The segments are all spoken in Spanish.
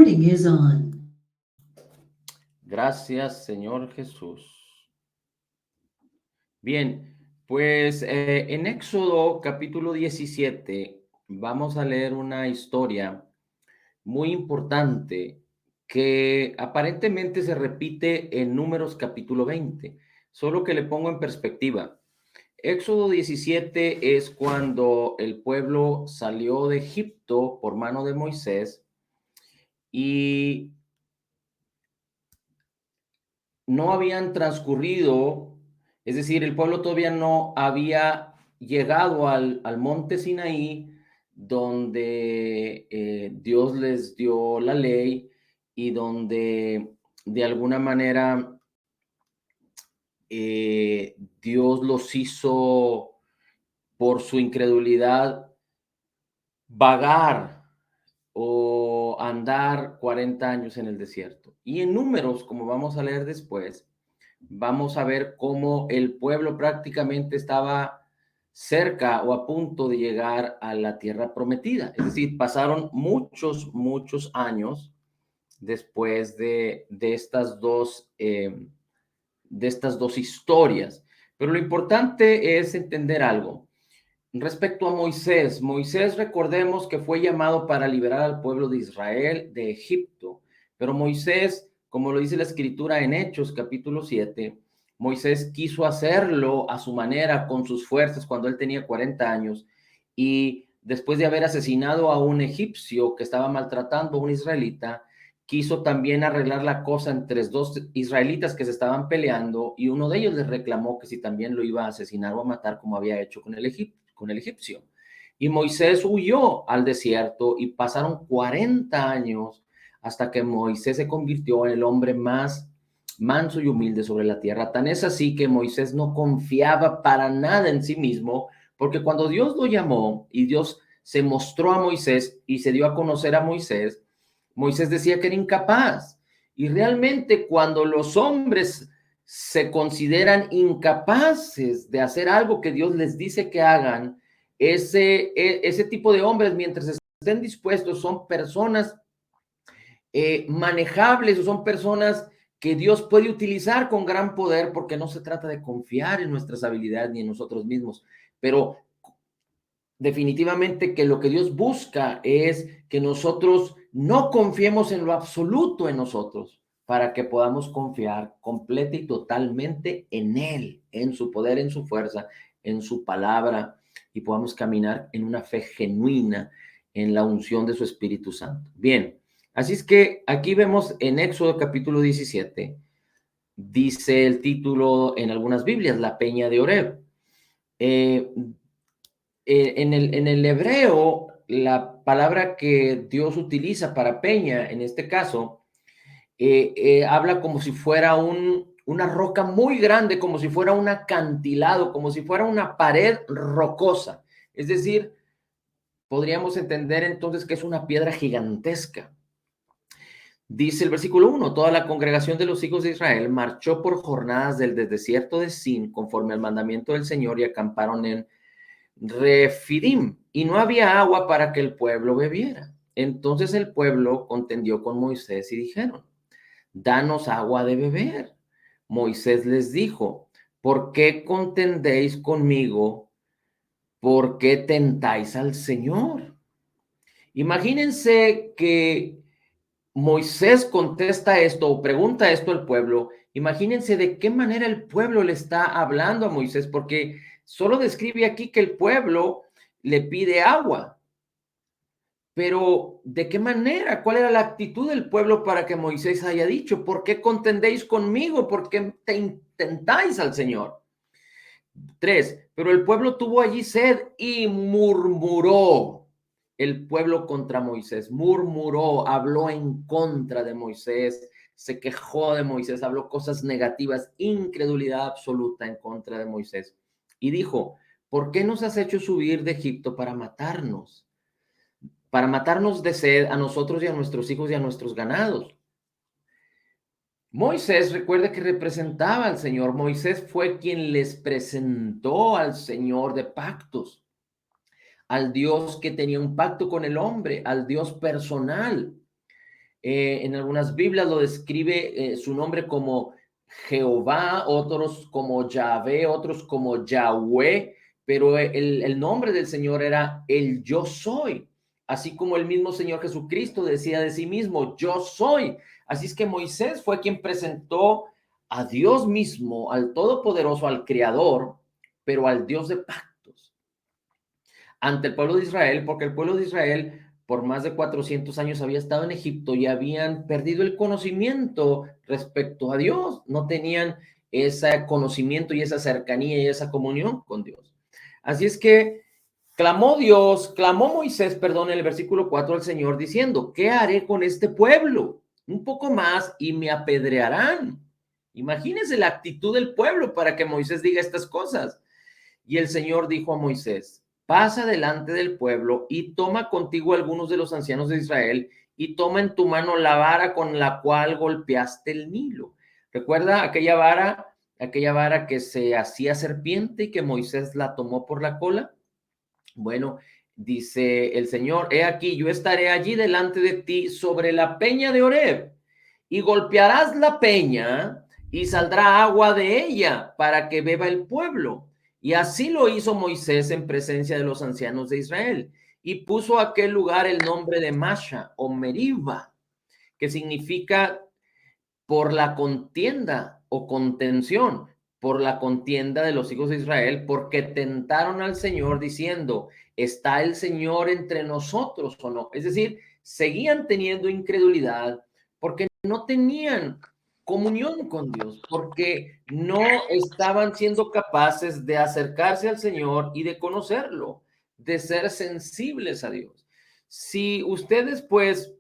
Recording is on. Gracias, Señor Jesús. Bien, pues en Éxodo capítulo 17 vamos a leer una historia muy importante que aparentemente se repite en Números capítulo 20, solo que le pongo en perspectiva. Éxodo 17 es cuando el pueblo salió de Egipto por mano de Moisés y no habían transcurrido, es decir, el pueblo todavía no había llegado al monte Sinaí, donde Dios les dio la ley y donde de alguna manera Dios los hizo por su incredulidad vagar o andar 40 años en el desierto. Y en Números, como vamos a leer después, vamos a ver cómo el pueblo prácticamente estaba cerca o a punto de llegar a la tierra prometida. Es decir, pasaron muchos años después de estas dos historias. Pero lo importante es entender algo. Respecto a Moisés, Moisés recordemos que fue llamado para liberar al pueblo de Israel de Egipto, pero Moisés, como lo dice la escritura en Hechos capítulo 7, Moisés quiso hacerlo a su manera, con sus fuerzas, cuando él tenía 40 años, y después de haber asesinado a un egipcio que estaba maltratando a un israelita, quiso también arreglar la cosa entre dos israelitas que se estaban peleando, y uno de ellos les reclamó que si también lo iba a asesinar o a matar como había hecho con el egipcio. Y Moisés huyó al desierto y pasaron 40 años hasta que Moisés se convirtió en el hombre más manso y humilde sobre la tierra. Tan es así que Moisés no confiaba para nada en sí mismo, porque cuando Dios lo llamó y Dios se mostró a Moisés y se dio a conocer a Moisés, Moisés decía que era incapaz. Y realmente cuando los hombres se consideran incapaces de hacer algo que Dios les dice que hagan, ese tipo de hombres, mientras estén dispuestos, son personas manejables o son personas que Dios puede utilizar con gran poder, porque no se trata de confiar en nuestras habilidades ni en nosotros mismos, pero definitivamente que lo que Dios busca es que nosotros no confiemos en lo absoluto en nosotros, para que podamos confiar completa y totalmente en Él, en su poder, en su fuerza, en su palabra, y podamos caminar en una fe genuina en la unción de su Espíritu Santo. Bien, así es que aquí vemos en Éxodo capítulo 17, dice el título en algunas Biblias, la peña de Oreb. Eh, en el hebreo, la palabra que Dios utiliza para peña, en este caso, habla como si fuera una roca muy grande, como si fuera un acantilado, como si fuera una pared rocosa. Es decir, podríamos entender entonces que es una piedra gigantesca. Dice el versículo 1, toda la congregación de los hijos de Israel marchó por jornadas del desierto de Sin, conforme al mandamiento del Señor, y acamparon en Refidim, y no había agua para que el pueblo bebiera. Entonces el pueblo contendió con Moisés y dijeron, danos agua de beber. Moisés les dijo, ¿por qué contendéis conmigo? ¿Por qué tentáis al Señor? Imagínense que Moisés contesta esto o pregunta esto al pueblo. Imagínense de qué manera el pueblo le está hablando a Moisés, porque solo describe aquí que el pueblo le pide agua. Pero ¿de qué manera? ¿Cuál era la actitud del pueblo para que Moisés haya dicho, ¿por qué contendéis conmigo? ¿Por qué te intentáis al Señor? 3, pero el pueblo tuvo allí sed y murmuró el pueblo contra Moisés, murmuró, habló en contra de Moisés, se quejó de Moisés, habló cosas negativas, incredulidad absoluta en contra de Moisés. Y dijo, ¿por qué nos has hecho subir de Egipto para matarnos? Para matarnos de sed a nosotros y a nuestros hijos y a nuestros ganados. Moisés, recuerda que representaba al Señor. Moisés fue quien les presentó al Señor de pactos, al Dios que tenía un pacto con el hombre, al Dios personal. En algunas Biblias lo describe su nombre como Jehová, otros como Yahvé, otros como Yahweh, pero el nombre del Señor era el yo soy, así como el mismo Señor Jesucristo decía de sí mismo, yo soy. Así es que Moisés fue quien presentó a Dios mismo, al Todopoderoso, al Creador, pero al Dios de pactos, ante el pueblo de Israel, porque el pueblo de Israel por más de 400 años había estado en Egipto y habían perdido el conocimiento respecto a Dios, no tenían ese conocimiento y esa cercanía y esa comunión con Dios. Así es que clamó Moisés, perdón, en el versículo 4 al Señor diciendo, ¿qué haré con este pueblo? Un poco más y me apedrearán. Imagínense la actitud del pueblo para que Moisés diga estas cosas. Y el Señor dijo a Moisés, pasa delante del pueblo y toma contigo algunos de los ancianos de Israel y toma en tu mano la vara con la cual golpeaste el Nilo. Recuerda aquella vara que se hacía serpiente y que Moisés la tomó por la cola. Bueno, dice el Señor, he aquí, yo estaré allí delante de ti sobre la peña de Horeb y golpearás la peña y saldrá agua de ella para que beba el pueblo. Y así lo hizo Moisés en presencia de los ancianos de Israel y puso a aquel lugar el nombre de Masha o Meriba, que significa por la contienda o contención, por la contienda de los hijos de Israel, porque tentaron al Señor diciendo, ¿está el Señor entre nosotros o no? Es decir, seguían teniendo incredulidad porque no tenían comunión con Dios, porque no estaban siendo capaces de acercarse al Señor y de conocerlo, de ser sensibles a Dios. Si ustedes pues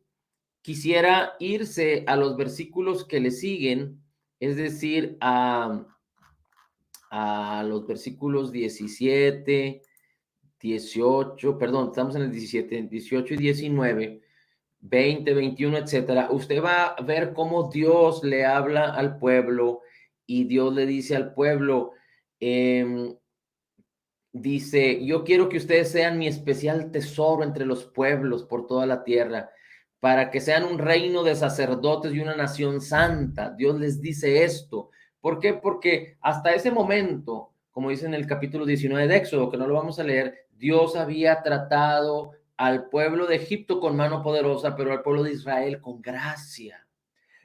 quisiera irse a los versículos que le siguen, es decir, a los versículos 17, 18, perdón, estamos en el 17, 18 y 19, 20, 21, etcétera. Usted va a ver cómo Dios le habla al pueblo y Dios le dice al pueblo, dice, yo quiero que ustedes sean mi especial tesoro entre los pueblos por toda la tierra, para que sean un reino de sacerdotes y una nación santa. Dios les dice esto. ¿Por qué? Porque hasta ese momento, como dice en el capítulo 19 de Éxodo, que no lo vamos a leer, Dios había tratado al pueblo de Egipto con mano poderosa, pero al pueblo de Israel con gracia.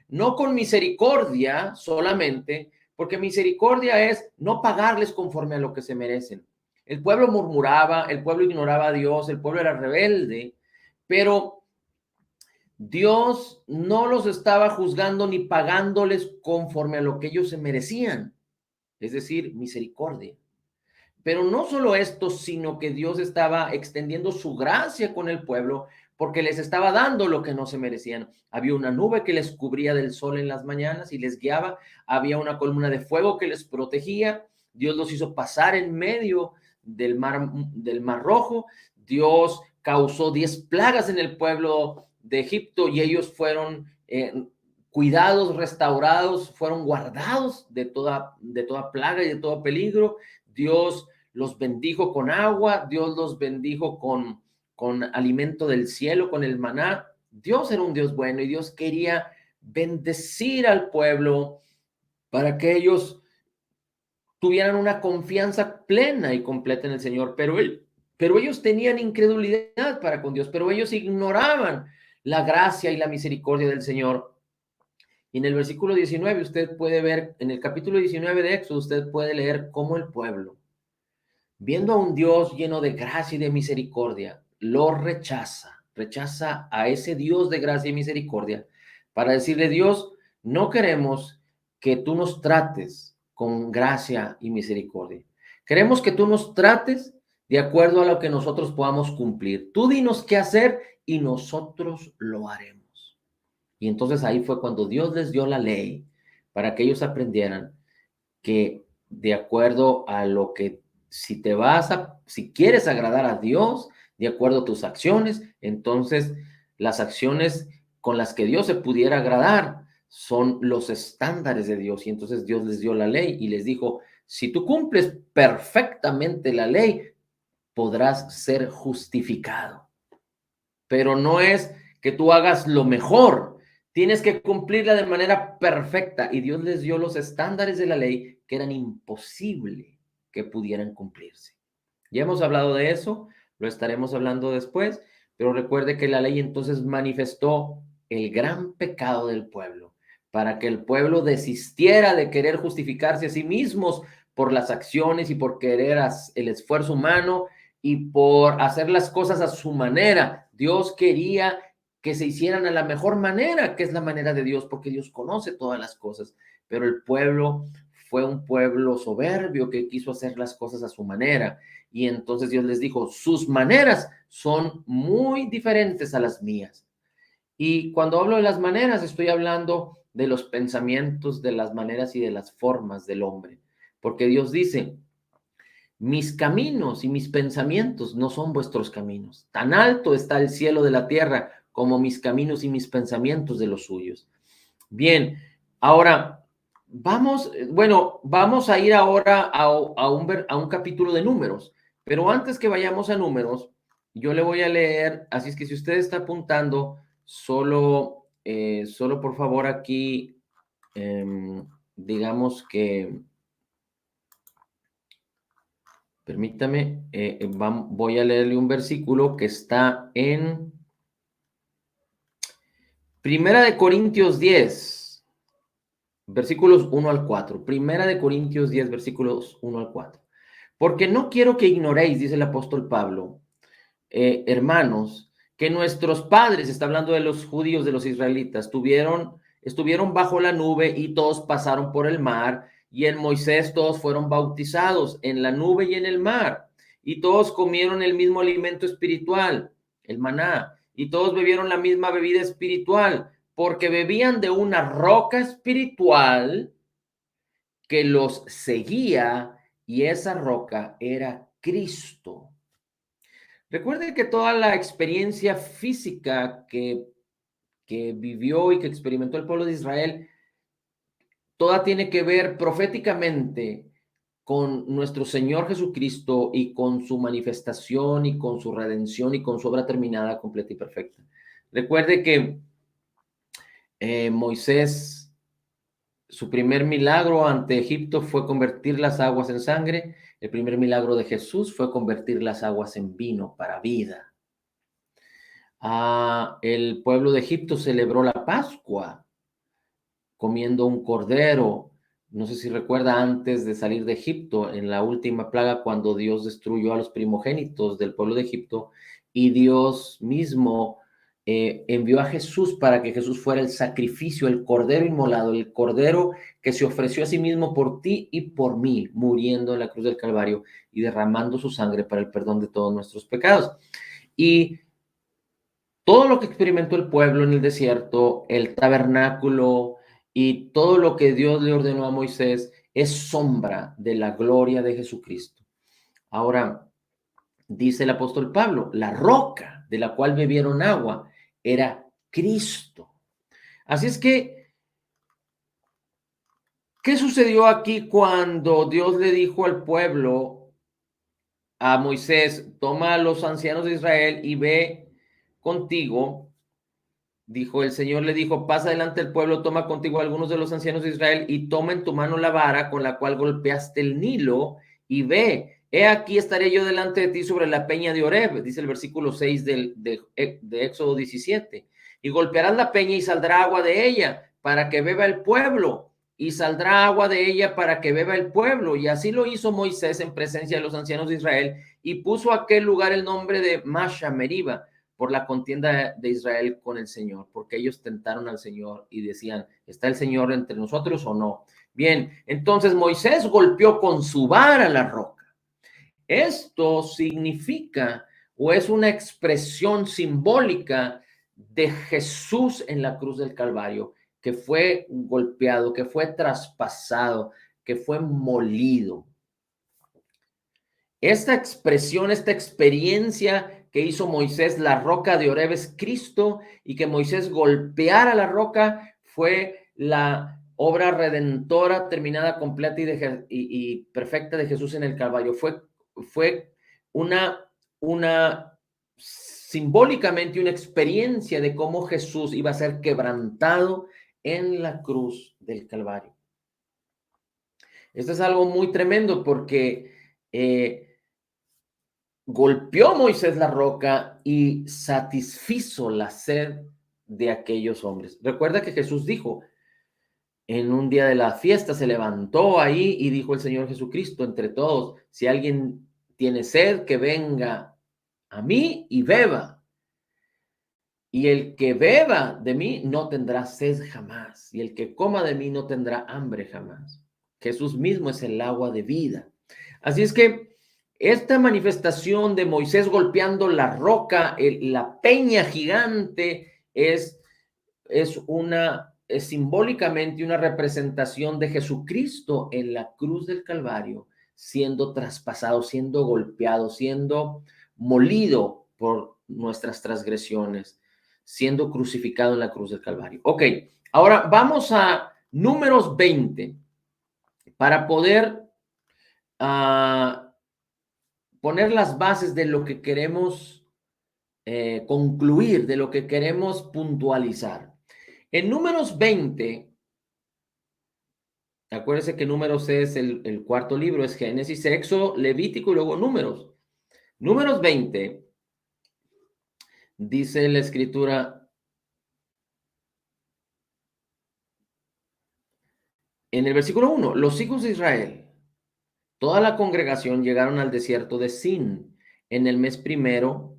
No con misericordia solamente, porque misericordia es no pagarles conforme a lo que se merecen. El pueblo murmuraba, el pueblo ignoraba a Dios, el pueblo era rebelde, pero Dios no los estaba juzgando ni pagándoles conforme a lo que ellos se merecían, es decir, misericordia. Pero no solo esto, sino que Dios estaba extendiendo su gracia con el pueblo porque les estaba dando lo que no se merecían. Había una nube que les cubría del sol en las mañanas y les guiaba. Había una columna de fuego que les protegía. Dios los hizo pasar en medio del mar Rojo. Dios causó 10 plagas en el pueblo de Egipto y ellos fueron cuidados, restaurados, fueron guardados de toda plaga y de todo peligro. Dios los bendijo con agua, Dios los bendijo con alimento del cielo, con el maná. Dios era un Dios bueno y Dios quería bendecir al pueblo para que ellos tuvieran una confianza plena y completa en el Señor, pero ellos tenían incredulidad para con Dios, pero ellos ignoraban la gracia y la misericordia del Señor. Y en el versículo 19 usted puede ver, en el capítulo 19 de Éxodo, usted puede leer cómo el pueblo, viendo a un Dios lleno de gracia y de misericordia, lo rechaza a ese Dios de gracia y misericordia para decirle, Dios, no queremos que tú nos trates con gracia y misericordia. Queremos que tú nos trates de acuerdo a lo que nosotros podamos cumplir. Tú dinos qué hacer y nosotros lo haremos. Y entonces ahí fue cuando Dios les dio la ley para que ellos aprendieran que de acuerdo a lo que si quieres agradar a Dios, de acuerdo a tus acciones, entonces las acciones con las que Dios se pudiera agradar son los estándares de Dios. Y entonces Dios les dio la ley y les dijo, si tú cumples perfectamente la ley, podrás ser justificado. Pero no es que tú hagas lo mejor, Tienes que cumplirla de manera perfecta. Y Dios les dio los estándares de la ley que eran imposible que pudieran cumplirse. Ya hemos hablado de eso, lo estaremos hablando después, pero recuerde que la ley entonces manifestó el gran pecado del pueblo, para que el pueblo desistiera de querer justificarse a sí mismos por las acciones y por querer el esfuerzo humano y por hacer las cosas a su manera. Dios quería que se hicieran a la mejor manera, que es la manera de Dios, porque Dios conoce todas las cosas, pero el pueblo fue un pueblo soberbio que quiso hacer las cosas a su manera. Y entonces Dios les dijo, sus maneras son muy diferentes a las mías. Y cuando hablo de las maneras, estoy hablando de los pensamientos, de las maneras y de las formas del hombre. Porque Dios dice, mis caminos y mis pensamientos no son vuestros caminos. Tan alto está el cielo de la tierra como mis caminos y mis pensamientos de los suyos. Bien, ahora vamos a ir ahora a un capítulo de números, pero antes que vayamos a números, yo le voy a leer, así es que si usted está apuntando, solo por favor aquí, digamos que, permítame, voy a leerle un versículo que está en Primera de Corintios 10. Versículos 1 al 4. Primera de Corintios 10, versículos 1 al 4. Porque no quiero que ignoréis, dice el apóstol Pablo, hermanos, que nuestros padres, está hablando de los judíos, de los israelitas, estuvieron bajo la nube y todos pasaron por el mar, y en Moisés todos fueron bautizados en la nube y en el mar, y todos comieron el mismo alimento espiritual, el maná, y todos bebieron la misma bebida espiritual, porque bebían de una roca espiritual que los seguía, y esa roca era Cristo. Recuerde que toda la experiencia física que vivió y que experimentó el pueblo de Israel, toda tiene que ver proféticamente con nuestro Señor Jesucristo y con su manifestación y con su redención y con su obra terminada, completa y perfecta. Recuerde que Moisés, su primer milagro ante Egipto fue convertir las aguas en sangre. El primer milagro de Jesús fue convertir las aguas en vino para vida. El pueblo de Egipto celebró la Pascua comiendo un cordero. No sé si recuerda antes de salir de Egipto, en la última plaga, cuando Dios destruyó a los primogénitos del pueblo de Egipto y Dios mismo envió a Jesús para que Jesús fuera el sacrificio, el cordero inmolado, el cordero que se ofreció a sí mismo por ti y por mí, muriendo en la cruz del Calvario y derramando su sangre para el perdón de todos nuestros pecados. Y todo lo que experimentó el pueblo en el desierto, el tabernáculo y todo lo que Dios le ordenó a Moisés es sombra de la gloria de Jesucristo. Ahora, dice el apóstol Pablo, la roca de la cual bebieron agua era Cristo. Así es que, ¿qué sucedió aquí cuando Dios le dijo al pueblo, a Moisés, toma a los ancianos de Israel y ve contigo? Dijo, el Señor le dijo, pasa delante del pueblo, toma contigo a algunos de los ancianos de Israel y toma en tu mano la vara con la cual golpeaste el Nilo y ve, he aquí estaré yo delante de ti sobre la peña de Oreb, dice el versículo 6 de Éxodo 17, y golpearás la peña y saldrá agua de ella para que beba el pueblo, y saldrá agua de ella para que beba el pueblo. Y así lo hizo Moisés en presencia de los ancianos de Israel y puso a aquel lugar el nombre de Masha Meriba, por la contienda de Israel con el Señor, porque ellos tentaron al Señor y decían, ¿está el Señor entre nosotros o no? Bien, entonces Moisés golpeó con su vara la roca. Esto significa o es una expresión simbólica de Jesús en la cruz del Calvario, que fue golpeado, que fue traspasado, que fue molido. Esta expresión, esta experiencia que hizo Moisés, la roca de Oreb es Cristo, y que Moisés golpeara la roca fue la obra redentora terminada, completa y perfecta de Jesús en el Calvario. Fue una simbólicamente una experiencia de cómo Jesús iba a ser quebrantado en la cruz del Calvario. Esto es algo muy tremendo porque golpeó Moisés la roca y satisfizo la sed de aquellos hombres. Recuerda que Jesús dijo, en un día de la fiesta se levantó ahí y dijo el Señor Jesucristo entre todos, si alguien tiene sed, que venga a mí y beba. Y el que beba de mí no tendrá sed jamás. Y el que coma de mí no tendrá hambre jamás. Jesús mismo es el agua de vida. Así es que esta manifestación de Moisés golpeando la roca, la peña gigante, es simbólicamente una representación de Jesucristo en la cruz del Calvario, siendo traspasado, siendo golpeado, siendo molido por nuestras transgresiones, siendo crucificado en la cruz del Calvario. Ok, ahora vamos a Números 20 para poder poner las bases de lo que queremos concluir, de lo que queremos puntualizar. En Números 20, acuérdense que Números es el cuarto libro, es Génesis, Éxodo, Levítico y luego Números. Números 20, dice la escritura, en el versículo 1, los hijos de Israel, toda la congregación llegaron al desierto de Sin en el mes primero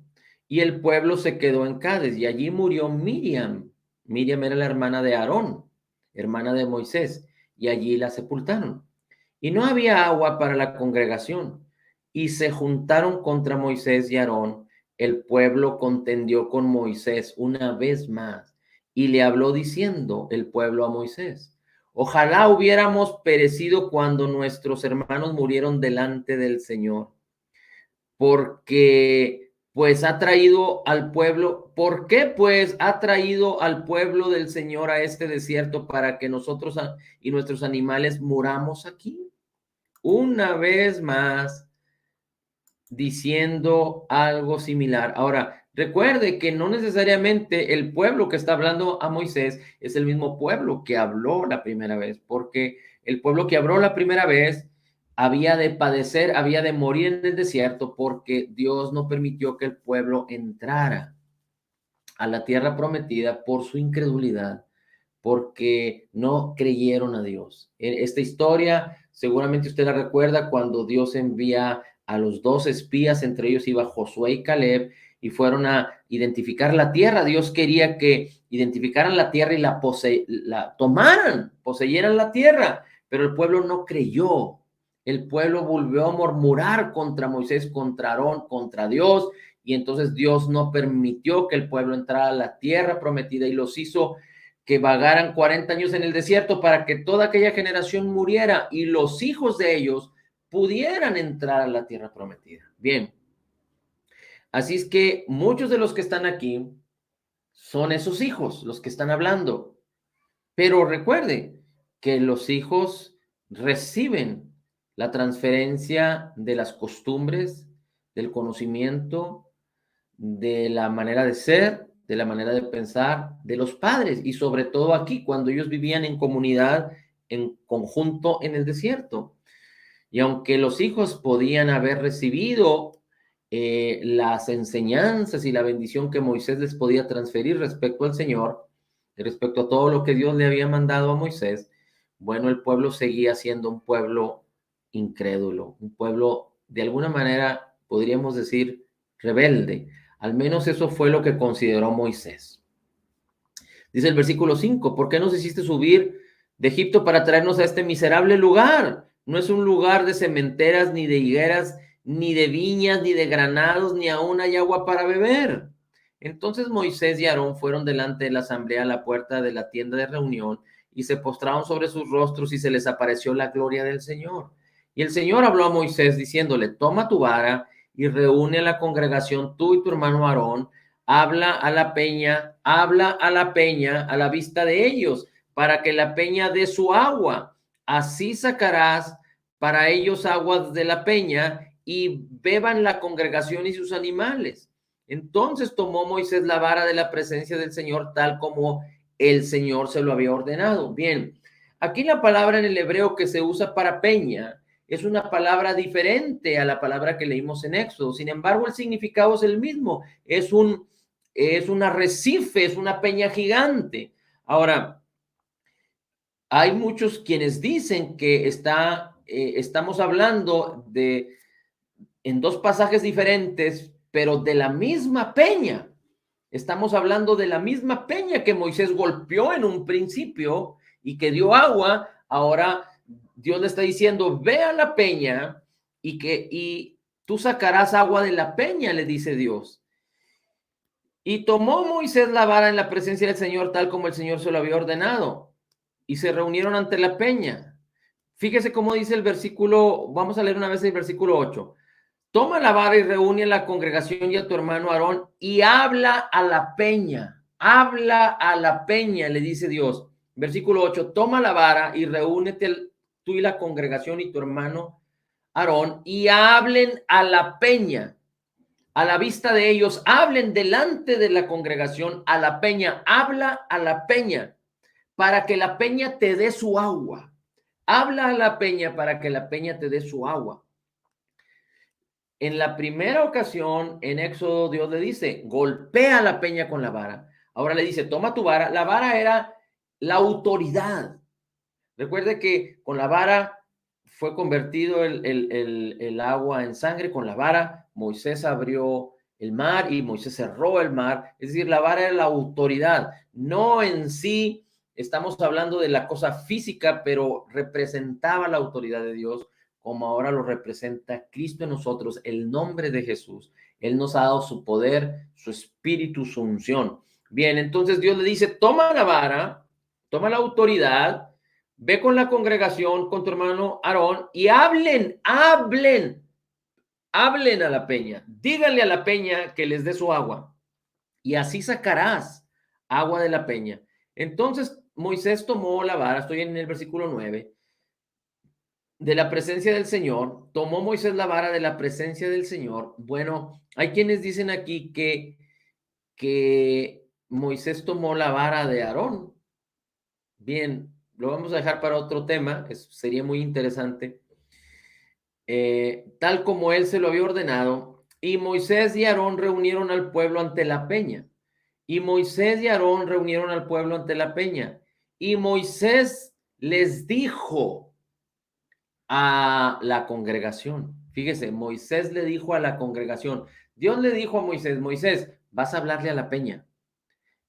y el pueblo se quedó en Cádiz y allí murió Miriam. Miriam era la hermana de Aarón, hermana de Moisés, y allí la sepultaron. Y no había agua para la congregación y se juntaron contra Moisés y Aarón. El pueblo contendió con Moisés una vez más y le habló diciendo el pueblo a Moisés, ojalá hubiéramos perecido cuando nuestros hermanos murieron delante del Señor, porque pues ha traído al pueblo, ¿por qué pues ha traído al pueblo del Señor a este desierto para que nosotros y nuestros animales muramos aquí? Una vez más diciendo algo similar. Ahora, recuerde que no necesariamente el pueblo que está hablando a Moisés es el mismo pueblo que habló la primera vez, porque el pueblo que habló la primera vez había de padecer, había de morir en el desierto porque Dios no permitió que el pueblo entrara a la tierra prometida por su incredulidad, porque no creyeron a Dios. Esta historia, seguramente usted la recuerda cuando Dios envía a los dos espías, entre ellos iba Josué y Caleb, y fueron a identificar la tierra. Dios quería que identificaran la tierra y la tomaran, poseyeran la tierra, pero el pueblo no creyó. El pueblo volvió a murmurar contra Moisés, contra Aarón, contra Dios, y entonces Dios no permitió que el pueblo entrara a la tierra prometida y los hizo que vagaran 40 años en el desierto para que toda aquella generación muriera y los hijos de ellos pudieran entrar a la tierra prometida. Bien, así es que muchos de los que están aquí son esos hijos, los que están hablando. Pero recuerde que los hijos reciben la transferencia de las costumbres, del conocimiento, de la manera de ser, de la manera de pensar de los padres y sobre todo aquí cuando ellos vivían en comunidad, en conjunto en el desierto. Y aunque los hijos podían haber recibido las enseñanzas y la bendición que Moisés les podía transferir respecto al Señor, respecto a todo lo que Dios le había mandado a Moisés, bueno, el pueblo seguía siendo un pueblo incrédulo, un pueblo de alguna manera, podríamos decir, rebelde. Al menos eso fue lo que consideró Moisés. Dice el versículo 5, ¿por qué nos hiciste subir de Egipto para traernos a este miserable lugar? No es un lugar de cementeras, ni de higueras, ni de viñas, ni de granados, ni aún hay agua para beber. Entonces Moisés y Aarón fueron delante de la asamblea a la puerta de la tienda de reunión y se postraron sobre sus rostros y se les apareció la gloria del Señor. Y el Señor habló a Moisés diciéndole, toma tu vara y reúne a la congregación, tú y tu hermano Aarón, habla a la peña a la vista de ellos, para que la peña dé su agua. Así sacarás para ellos aguas de la peña y beban la congregación y sus animales. Entonces tomó Moisés la vara de la presencia del Señor tal como el Señor se lo había ordenado. Bien, aquí la palabra en el hebreo que se usa para peña es una palabra diferente a la palabra que leímos en Éxodo. Sin embargo, el significado es el mismo. Es un arrecife, es una peña gigante. Ahora, hay muchos quienes dicen que estamos hablando en dos pasajes diferentes, pero de la misma peña. Estamos hablando de la misma peña que Moisés golpeó en un principio y que dio agua. Ahora Dios le está diciendo, ve a la peña y tú sacarás agua de la peña, le dice Dios. Y tomó Moisés la vara en la presencia del Señor, tal como el Señor se lo había ordenado, y se reunieron ante la peña. Fíjese cómo dice el versículo, vamos a leer una vez el versículo 8. Toma la vara y reúne a la congregación y a tu hermano Aarón y habla a la peña. Habla a la peña, le dice Dios. Versículo 8. Toma la vara y reúnete tú y la congregación y tu hermano Aarón y hablen a la peña. A la vista de ellos, hablen delante de la congregación a la peña. Habla a la peña para que la peña te dé su agua. Habla a la peña para que la peña te dé su agua. En la primera ocasión, en Éxodo, Dios le dice, golpea la peña con la vara. Ahora le dice, toma tu vara. La vara era la autoridad. Recuerde que con la vara fue convertido el agua en sangre. Con la vara, Moisés abrió el mar y Moisés cerró el mar. Es decir, la vara era la autoridad. No en sí estamos hablando de la cosa física, pero representaba la autoridad de Dios, como ahora lo representa Cristo en nosotros, el nombre de Jesús. Él nos ha dado su poder, su espíritu, su unción. Bien, entonces Dios le dice, toma la vara, toma la autoridad, ve con la congregación, con tu hermano Aarón y hablen a la peña. Díganle a la peña que les dé su agua y así sacarás agua de la peña. Entonces Moisés tomó la vara, estoy en el versículo 9, de la presencia del Señor. Tomó Moisés la vara de la presencia del Señor. Bueno, hay quienes dicen aquí que Moisés tomó la vara de Aarón. Bien, lo vamos a dejar para otro tema, sería muy interesante. Tal como él se lo había ordenado, y Moisés y Aarón reunieron al pueblo ante la peña. Y Moisés y Aarón reunieron al pueblo ante la peña. Y Moisés les dijo a la congregación, fíjese, Moisés le dijo a la congregación, Dios le dijo a Moisés, Moisés, vas a hablarle a la peña.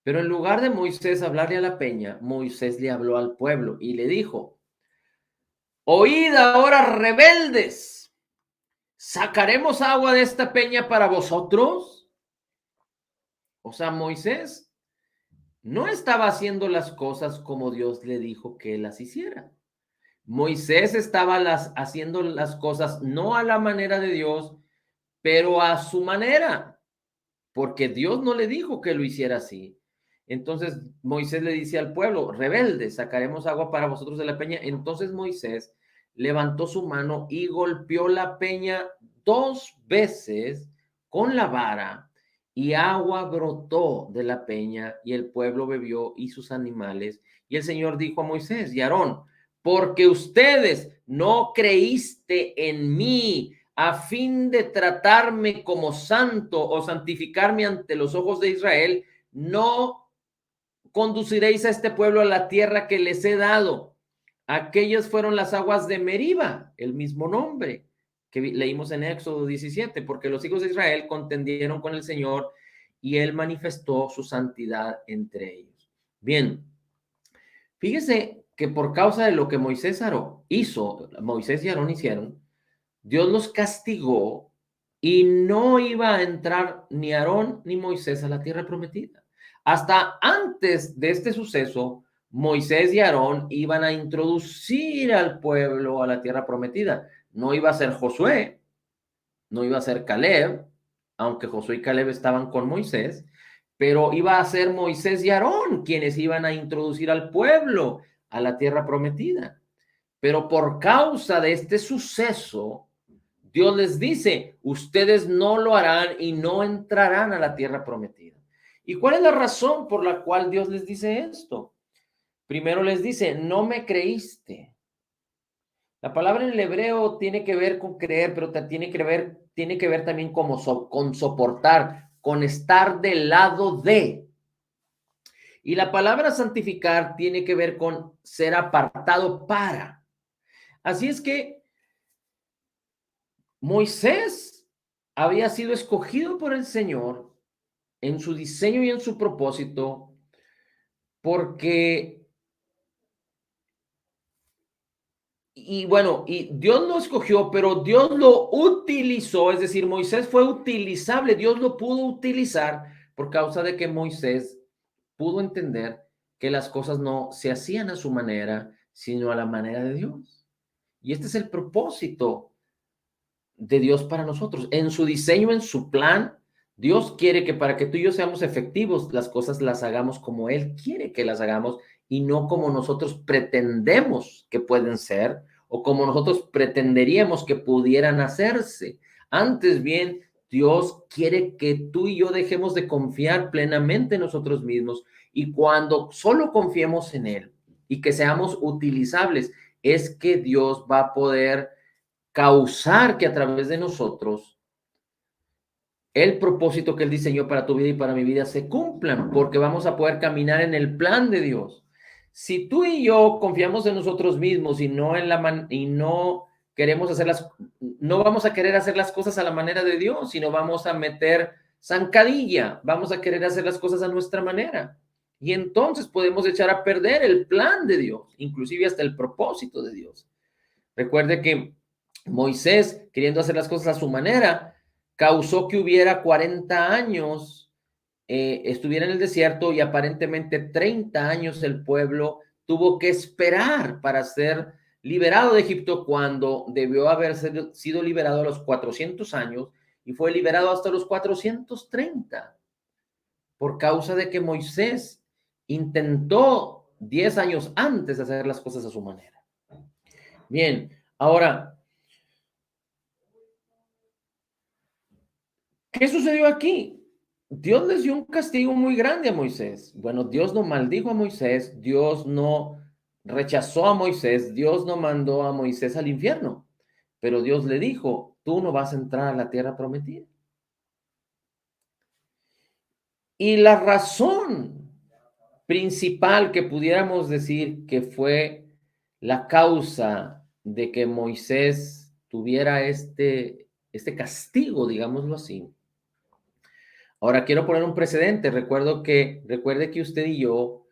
Pero en lugar de Moisés hablarle a la peña, Moisés le habló al pueblo y le dijo, oíd ahora, rebeldes, ¿sacaremos agua de esta peña para vosotros? O sea, Moisés no estaba haciendo las cosas como Dios le dijo que las hiciera. Moisés estaba haciendo las cosas no a la manera de Dios, pero a su manera, porque Dios no le dijo que lo hiciera así. Entonces Moisés le dice al pueblo, rebelde, sacaremos agua para vosotros de la peña. Entonces Moisés levantó su mano y golpeó la peña 2 veces con la vara y agua brotó de la peña y el pueblo bebió y sus animales. Y el Señor dijo a Moisés y a Aarón, porque ustedes no creíste en mí a fin de tratarme como santo o santificarme ante los ojos de Israel, no conduciréis a este pueblo a la tierra que les he dado. Aquellas fueron las aguas de Meriba, el mismo nombre que leímos en Éxodo 17, porque los hijos de Israel contendieron con el Señor y él manifestó su santidad entre ellos. Bien, fíjese que por causa de lo que Moisés y Aarón hicieron, Dios los castigó y no iba a entrar ni Aarón ni Moisés a la tierra prometida. Hasta antes de este suceso, Moisés y Aarón iban a introducir al pueblo a la tierra prometida. No iba a ser Josué, no iba a ser Caleb, aunque Josué y Caleb estaban con Moisés, pero iba a ser Moisés y Aarón quienes iban a introducir al pueblo a la tierra prometida. Pero por causa de este suceso, Dios les dice, ustedes no lo harán y no entrarán a la tierra prometida. ¿Y cuál es la razón por la cual Dios les dice esto? Primero les dice, no me creíste. La palabra en el hebreo tiene que ver con creer, pero tiene que ver también con soportar, con estar del lado de. Y la palabra santificar tiene que ver con ser apartado para. Así es que Moisés había sido escogido por el Señor en su diseño y en su propósito, porque, y bueno, y Dios lo escogió, pero Dios lo utilizó, es decir, Moisés fue utilizable, Dios lo pudo utilizar por causa de que Moisés pudo entender que las cosas no se hacían a su manera, sino a la manera de Dios. Y este es el propósito de Dios para nosotros. En su diseño, en su plan, Dios quiere que para que tú y yo seamos efectivos, las cosas las hagamos como Él quiere que las hagamos y no como nosotros pretendemos que pueden ser o como nosotros pretenderíamos que pudieran hacerse. Antes bien, Dios quiere que tú y yo dejemos de confiar plenamente en nosotros mismos y cuando solo confiemos en Él y que seamos utilizables, es que Dios va a poder causar que a través de nosotros el propósito que Él diseñó para tu vida y para mi vida se cumplan, porque vamos a poder caminar en el plan de Dios. Si tú y yo confiamos en nosotros mismos y no y no queremos no vamos a querer hacer las cosas a la manera de Dios, sino vamos a meter zancadilla, vamos a querer hacer las cosas a nuestra manera. Y entonces podemos echar a perder el plan de Dios, inclusive hasta el propósito de Dios. Recuerde que Moisés, queriendo hacer las cosas a su manera, causó que hubiera 40 años, estuviera en el desierto y aparentemente 30 años el pueblo tuvo que esperar para ser liberado de Egipto cuando debió haber sido liberado a los 400 años y fue liberado hasta los 430 por causa de que Moisés intentó 10 años antes de hacer las cosas a su manera. Bien, ahora, ¿qué sucedió aquí? Dios les dio un castigo muy grande a Moisés. Bueno, Dios no maldijo a Moisés, Dios no rechazó a Moisés, Dios no mandó a Moisés al infierno, pero Dios le dijo, tú no vas a entrar a la tierra prometida. Y la razón principal que pudiéramos decir que fue la causa de que Moisés tuviera este castigo, digámoslo así. Ahora quiero poner un precedente. Recuerde que usted y yo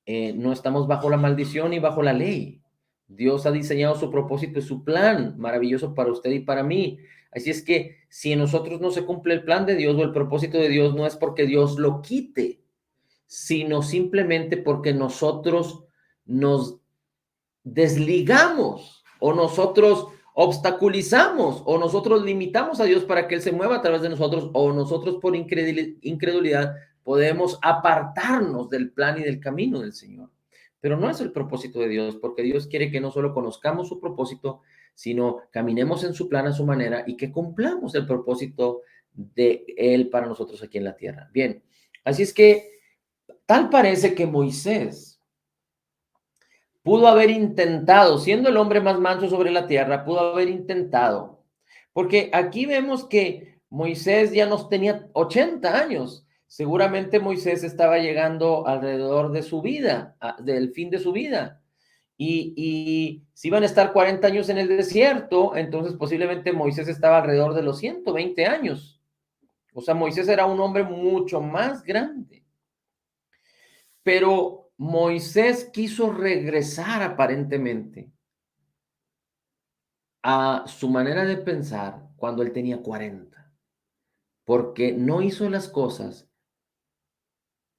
no estamos bajo la maldición y bajo la ley. Dios ha diseñado su propósito y su plan maravilloso para usted y para mí. Así es que si en nosotros no se cumple el plan de Dios o el propósito de Dios, no es porque Dios lo quite, sino simplemente porque nosotros nos desligamos o nosotros obstaculizamos o nosotros limitamos a Dios para que Él se mueva a través de nosotros o nosotros por incredulidad podemos apartarnos del plan y del camino del Señor. Pero no es el propósito de Dios, porque Dios quiere que no solo conozcamos su propósito, sino caminemos en su plan a su manera y que cumplamos el propósito de Él para nosotros aquí en la tierra. Bien, así es que tal parece que Moisés pudo haber intentado, siendo el hombre más manso sobre la tierra, pudo haber intentado. Porque aquí vemos que Moisés ya nos tenía 80 años. Seguramente Moisés estaba llegando alrededor de su vida, del fin de su vida. Y si iban a estar 40 años en el desierto, entonces posiblemente Moisés estaba alrededor de los 120 años. O sea, Moisés era un hombre mucho más grande. Pero Moisés quiso regresar aparentemente a su manera de pensar cuando él tenía 40, porque no hizo las cosas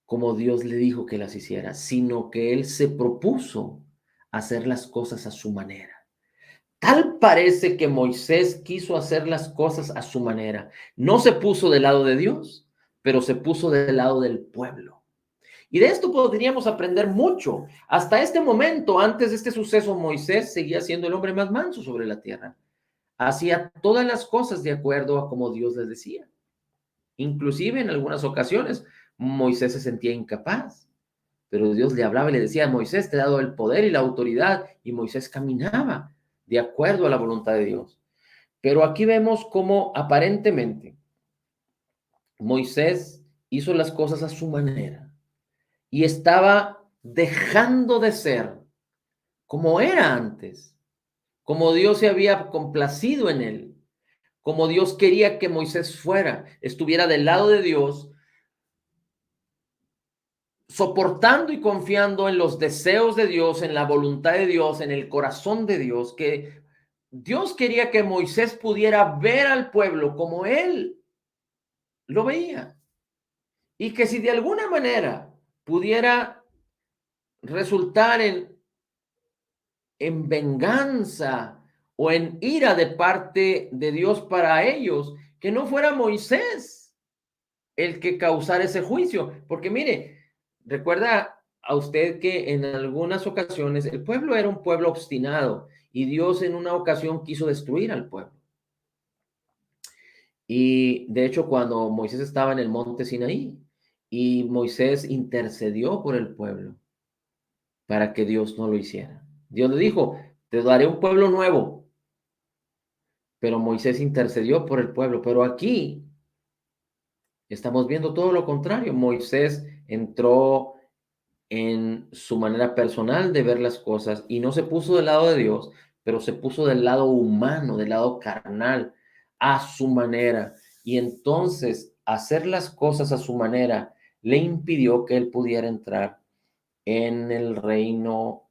como Dios le dijo que las hiciera, sino que él se propuso hacer las cosas a su manera. Tal parece que Moisés quiso hacer las cosas a su manera. No se puso del lado de Dios, pero se puso del lado del pueblo. Y de esto podríamos aprender mucho. Hasta este momento, antes de este suceso, Moisés seguía siendo el hombre más manso sobre la tierra. hacía todas las cosas de acuerdo a como Dios les decía. Inclusive en algunas ocasiones Moisés se sentía incapaz, pero Dios le hablaba y le decía: Moisés, te he dado el poder y la autoridad, y Moisés caminaba de acuerdo a la voluntad de Dios. Pero aquí vemos cómo aparentemente Moisés hizo las cosas a su manera y estaba dejando de ser como era antes, como Dios se había complacido en él, como Dios quería que Moisés fuera, estuviera del lado de Dios, soportando y confiando en los deseos de Dios, en la voluntad de Dios, en el corazón de Dios, que Dios quería que Moisés pudiera ver al pueblo como él lo veía, y que si de alguna manera pudiera resultar en venganza o en ira de parte de Dios para ellos, que no fuera Moisés el que causara ese juicio. Porque mire, recuerda a usted que en algunas ocasiones el pueblo era un pueblo obstinado y Dios en una ocasión quiso destruir al pueblo. Y de hecho, cuando Moisés estaba en el monte Sinaí y Moisés intercedió por el pueblo para que Dios no lo hiciera. Dios le dijo: te daré un pueblo nuevo, pero Moisés intercedió por el pueblo. Pero aquí estamos viendo todo lo contrario. Moisés entró en su manera personal de ver las cosas y no se puso del lado de Dios, pero se puso del lado humano, del lado carnal, a su manera. Y entonces hacer las cosas a su manera le impidió que él pudiera entrar en el reino,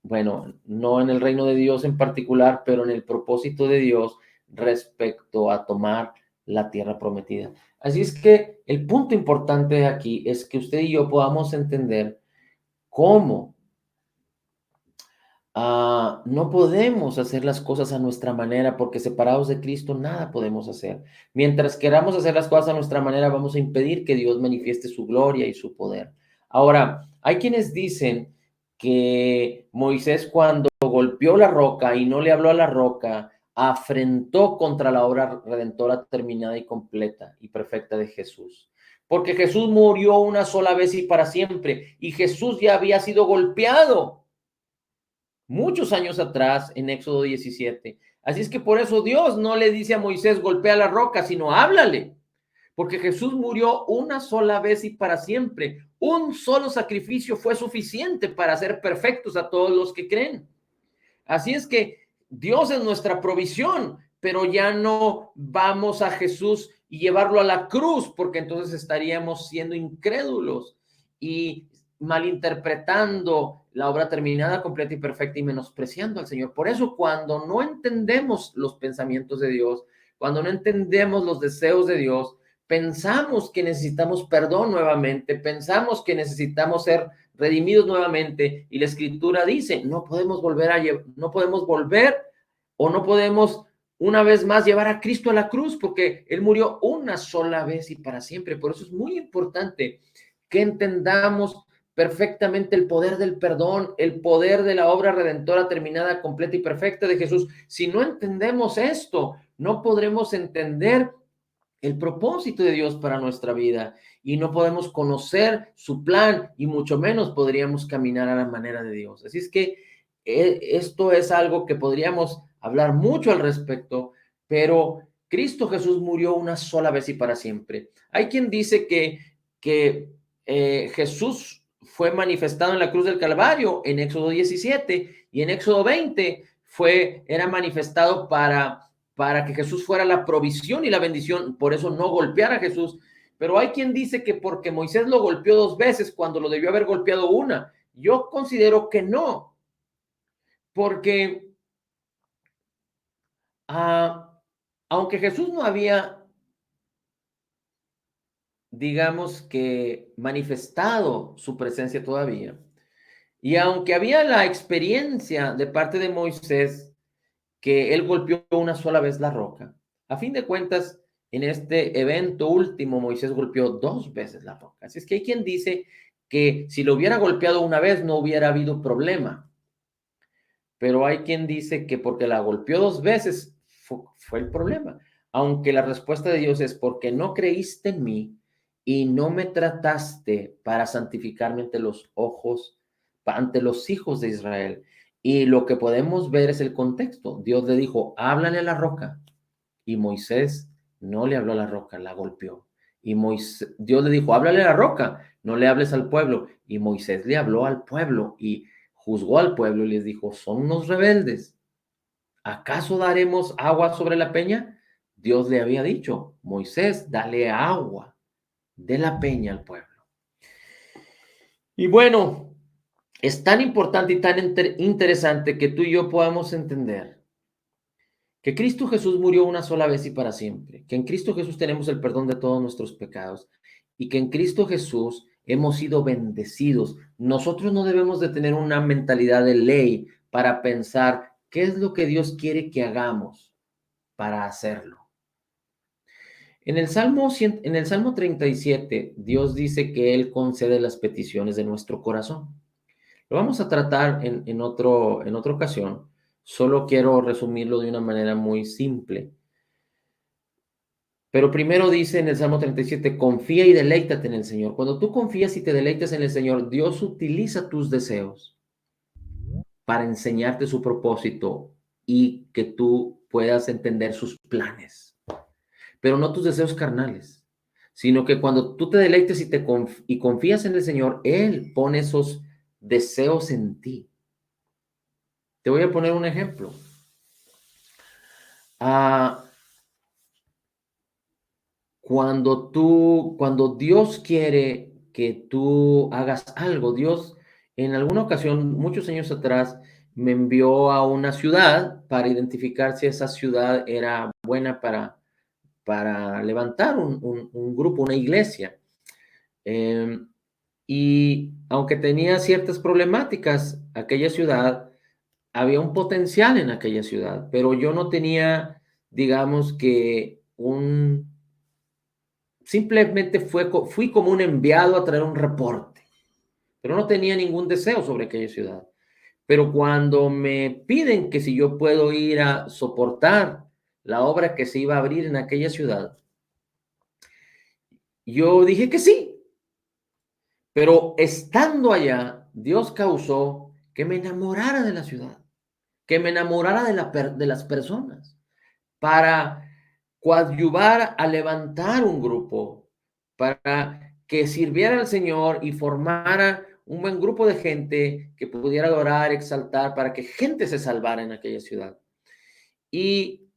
bueno, no en el reino de Dios en particular, pero en el propósito de Dios respecto a tomar la tierra prometida. Así es que el punto importante aquí es que usted y yo podamos entender cómo no podemos hacer las cosas a nuestra manera, porque separados de Cristo nada podemos hacer. Mientras queramos hacer las cosas a nuestra manera, vamos a impedir que Dios manifieste su gloria y su poder. Ahora, hay quienes dicen que Moisés, cuando golpeó la roca y no le habló a la roca, afrentó contra la obra redentora terminada y completa y perfecta de Jesús. Porque Jesús murió una sola vez y para siempre, y Jesús ya había sido golpeado muchos años atrás en Éxodo 17. Así es que por eso Dios no le dice a Moisés: golpea la roca, sino háblale. Porque Jesús murió una sola vez y para siempre. Un solo sacrificio fue suficiente para hacer perfectos a todos los que creen. Así es que Dios es nuestra provisión, pero ya no vamos a Jesús y llevarlo a la cruz, porque entonces estaríamos siendo incrédulos y malinterpretando la obra terminada, completa y perfecta, y menospreciando al Señor. Por eso, cuando no entendemos los pensamientos de Dios, cuando no entendemos los deseos de Dios, pensamos que necesitamos perdón nuevamente, pensamos que necesitamos ser redimidos nuevamente, y la escritura dice: no podemos volver o no podemos una vez más llevar a Cristo a la cruz, porque él murió una sola vez y para siempre. Por eso es muy importante que entendamos perfectamente el poder del perdón, el poder de la obra redentora terminada, completa y perfecta de Jesús. Si no entendemos esto, no podremos entender el propósito de Dios para nuestra vida, y no podemos conocer su plan, y mucho menos podríamos caminar a la manera de Dios. Así es que esto es algo que podríamos hablar mucho al respecto, pero Cristo Jesús murió una sola vez y para siempre. Hay quien dice que Jesús fue manifestado en la cruz del Calvario en Éxodo 17, y en Éxodo 20 era manifestado para que Jesús fuera la provisión y la bendición, por eso no golpear a Jesús. Pero hay quien dice que porque Moisés lo golpeó 2 veces cuando lo debió haber golpeado una. Yo considero que no, porque aunque Jesús no había, digamos, que manifestado su presencia todavía, y aunque había la experiencia de parte de Moisés que él golpeó una sola vez la roca, a fin de cuentas, en este evento último, Moisés golpeó 2 veces la roca. Así es que hay quien dice que si lo hubiera golpeado una vez no hubiera habido problema, pero hay quien dice que porque la golpeó 2 veces fue el problema. Aunque la respuesta de Dios es porque no creíste en mí y no me trataste para santificarme ante los ojos, ante los hijos de Israel. Y lo que podemos ver es el contexto. Dios le dijo, háblale a la roca. Y Moisés no le habló a la roca, la golpeó. Y Dios le dijo, háblale a la roca, no le hables al pueblo. Y Moisés le habló al pueblo y juzgó al pueblo y les dijo, son unos rebeldes. ¿Acaso daremos agua sobre la peña? Dios le había dicho, Moisés, dale agua de la peña al pueblo. Y bueno, es tan importante y tan interesante que tú y yo podamos entender que Cristo Jesús murió una sola vez y para siempre, que en Cristo Jesús tenemos el perdón de todos nuestros pecados y que en Cristo Jesús hemos sido bendecidos. Nosotros no debemos de tener una mentalidad de ley para pensar qué es lo que Dios quiere que hagamos para hacerlo. En el Salmo 37, Dios dice que Él concede las peticiones de nuestro corazón. Lo vamos a tratar en otra ocasión. Solo quiero resumirlo de una manera muy simple. Pero primero dice en el Salmo 37, confía y deleítate en el Señor. Cuando tú confías y te deleitas en el Señor, Dios utiliza tus deseos para enseñarte su propósito y que tú puedas entender sus planes. Pero no tus deseos carnales, sino que cuando tú te deleites y confías en el Señor, Él pone esos deseos en ti. Te voy a poner un ejemplo. Cuando Dios quiere que tú hagas algo, Dios en alguna ocasión, muchos años atrás, me envió a una ciudad para identificar si esa ciudad era buena para levantar un grupo, una iglesia. Y aunque tenía ciertas problemáticas, aquella ciudad, había un potencial en aquella ciudad, pero yo no tenía, digamos que simplemente fui como un enviado a traer un reporte, pero no tenía ningún deseo sobre aquella ciudad. Pero cuando me piden que si yo puedo ir a soportar la obra que se iba a abrir en aquella ciudad, yo dije que sí. Pero estando allá, Dios causó que me enamorara de la ciudad, que me enamorara de las personas, para coadyuvar a levantar un grupo, para que sirviera al Señor y formara un buen grupo de gente que pudiera adorar, exaltar, para que gente se salvara en aquella ciudad. Y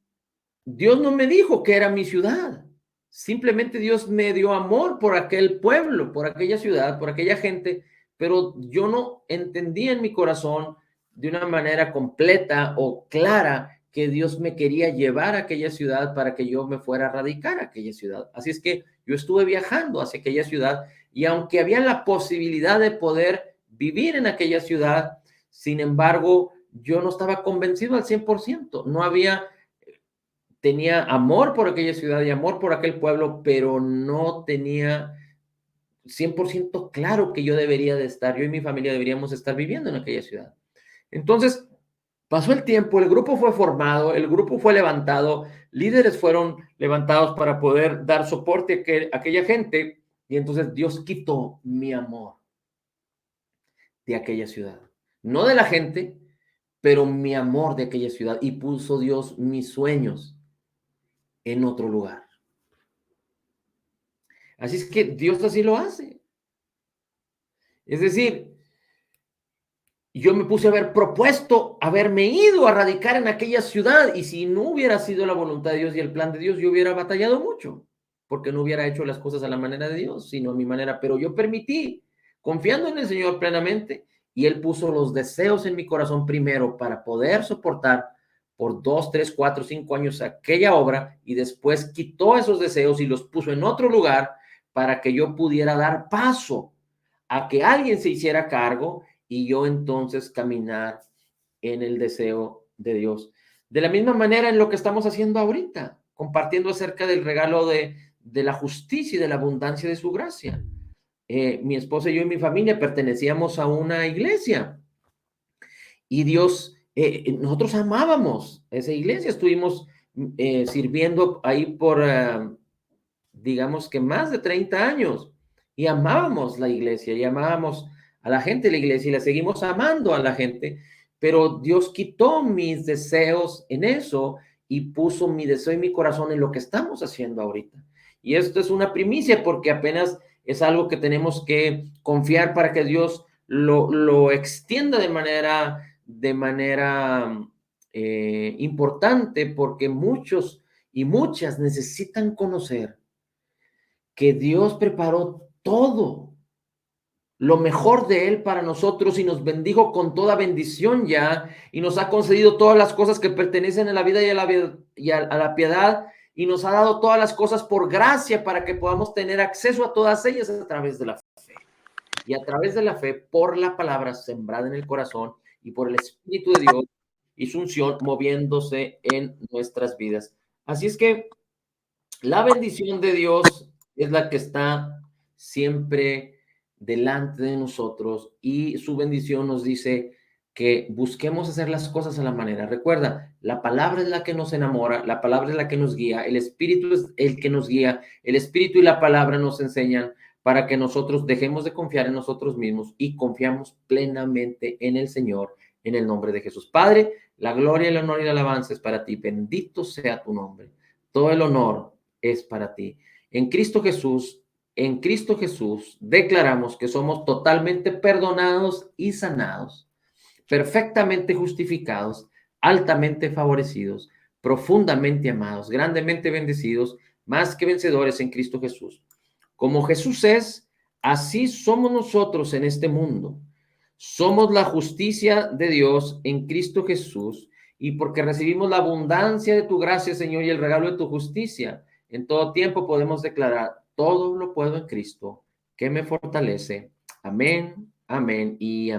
Dios no me dijo que era mi ciudad. Simplemente Dios me dio amor por aquel pueblo, por aquella ciudad, por aquella gente, pero yo no entendía en mi corazón de una manera completa o clara que Dios me quería llevar a aquella ciudad para que yo me fuera a radicar a aquella ciudad. Así es que yo estuve viajando hacia aquella ciudad y aunque había la posibilidad de poder vivir en aquella ciudad, sin embargo, yo no estaba convencido al 100%. Tenía amor por aquella ciudad y amor por aquel pueblo, pero no tenía 100% claro que yo debería de estar, yo y mi familia deberíamos estar viviendo en aquella ciudad. Entonces, pasó el tiempo, el grupo fue formado, el grupo fue levantado, líderes fueron levantados para poder dar soporte a aquella gente, y entonces Dios quitó mi amor de aquella ciudad. No de la gente, pero mi amor de aquella ciudad, y puso Dios mis sueños en otro lugar. Así es que Dios así lo hace. Es decir, yo me puse a haber propuesto haberme ido a radicar en aquella ciudad y si no hubiera sido la voluntad de Dios y el plan de Dios, yo hubiera batallado mucho porque no hubiera hecho las cosas a la manera de Dios, sino a mi manera. Pero yo permití, confiando en el Señor plenamente, y Él puso los deseos en mi corazón primero para poder soportar por 2, 3, 4, 5 años aquella obra y después quitó esos deseos y los puso en otro lugar para que yo pudiera dar paso a que alguien se hiciera cargo y yo entonces caminar en el deseo de Dios. De la misma manera en lo que estamos haciendo ahorita, compartiendo acerca del regalo de la justicia y de la abundancia de su gracia. Mi esposa y yo y mi familia pertenecíamos a una iglesia y Dios, nosotros amábamos esa iglesia, estuvimos sirviendo ahí por, digamos que más de 30 años. Y amábamos la iglesia, y amábamos a la gente de la iglesia, y la seguimos amando a la gente, pero Dios quitó mis deseos en eso y puso mi deseo y mi corazón en lo que estamos haciendo ahorita. Y esto es una primicia porque apenas es algo que tenemos que confiar para que Dios lo extienda de manera importante, porque muchos y muchas necesitan conocer que Dios preparó todo lo mejor de Él para nosotros y nos bendijo con toda bendición ya y nos ha concedido todas las cosas que pertenecen a la vida y a la piedad y nos ha dado todas las cosas por gracia para que podamos tener acceso a todas ellas a través de la fe. Y a través de la fe, por la palabra sembrada en el corazón y por el Espíritu de Dios y su unción moviéndose en nuestras vidas. Así es que la bendición de Dios es la que está siempre delante de nosotros y su bendición nos dice que busquemos hacer las cosas a la manera. Recuerda, la palabra es la que nos enamora, la palabra es la que nos guía, el Espíritu es el que nos guía, el Espíritu y la palabra nos enseñan para que nosotros dejemos de confiar en nosotros mismos y confiamos plenamente en el Señor, en el nombre de Jesús. Padre, la gloria, el honor y la alabanza es para ti. Bendito sea tu nombre. Todo el honor es para ti. En Cristo Jesús declaramos que somos totalmente perdonados y sanados, perfectamente justificados, altamente favorecidos, profundamente amados, grandemente bendecidos, más que vencedores en Cristo Jesús. Como Jesús es, así somos nosotros en este mundo. Somos la justicia de Dios en Cristo Jesús y porque recibimos la abundancia de tu gracia, Señor, y el regalo de tu justicia, en todo tiempo podemos declarar, todo lo puedo en Cristo, que me fortalece. Amén, amén y amén.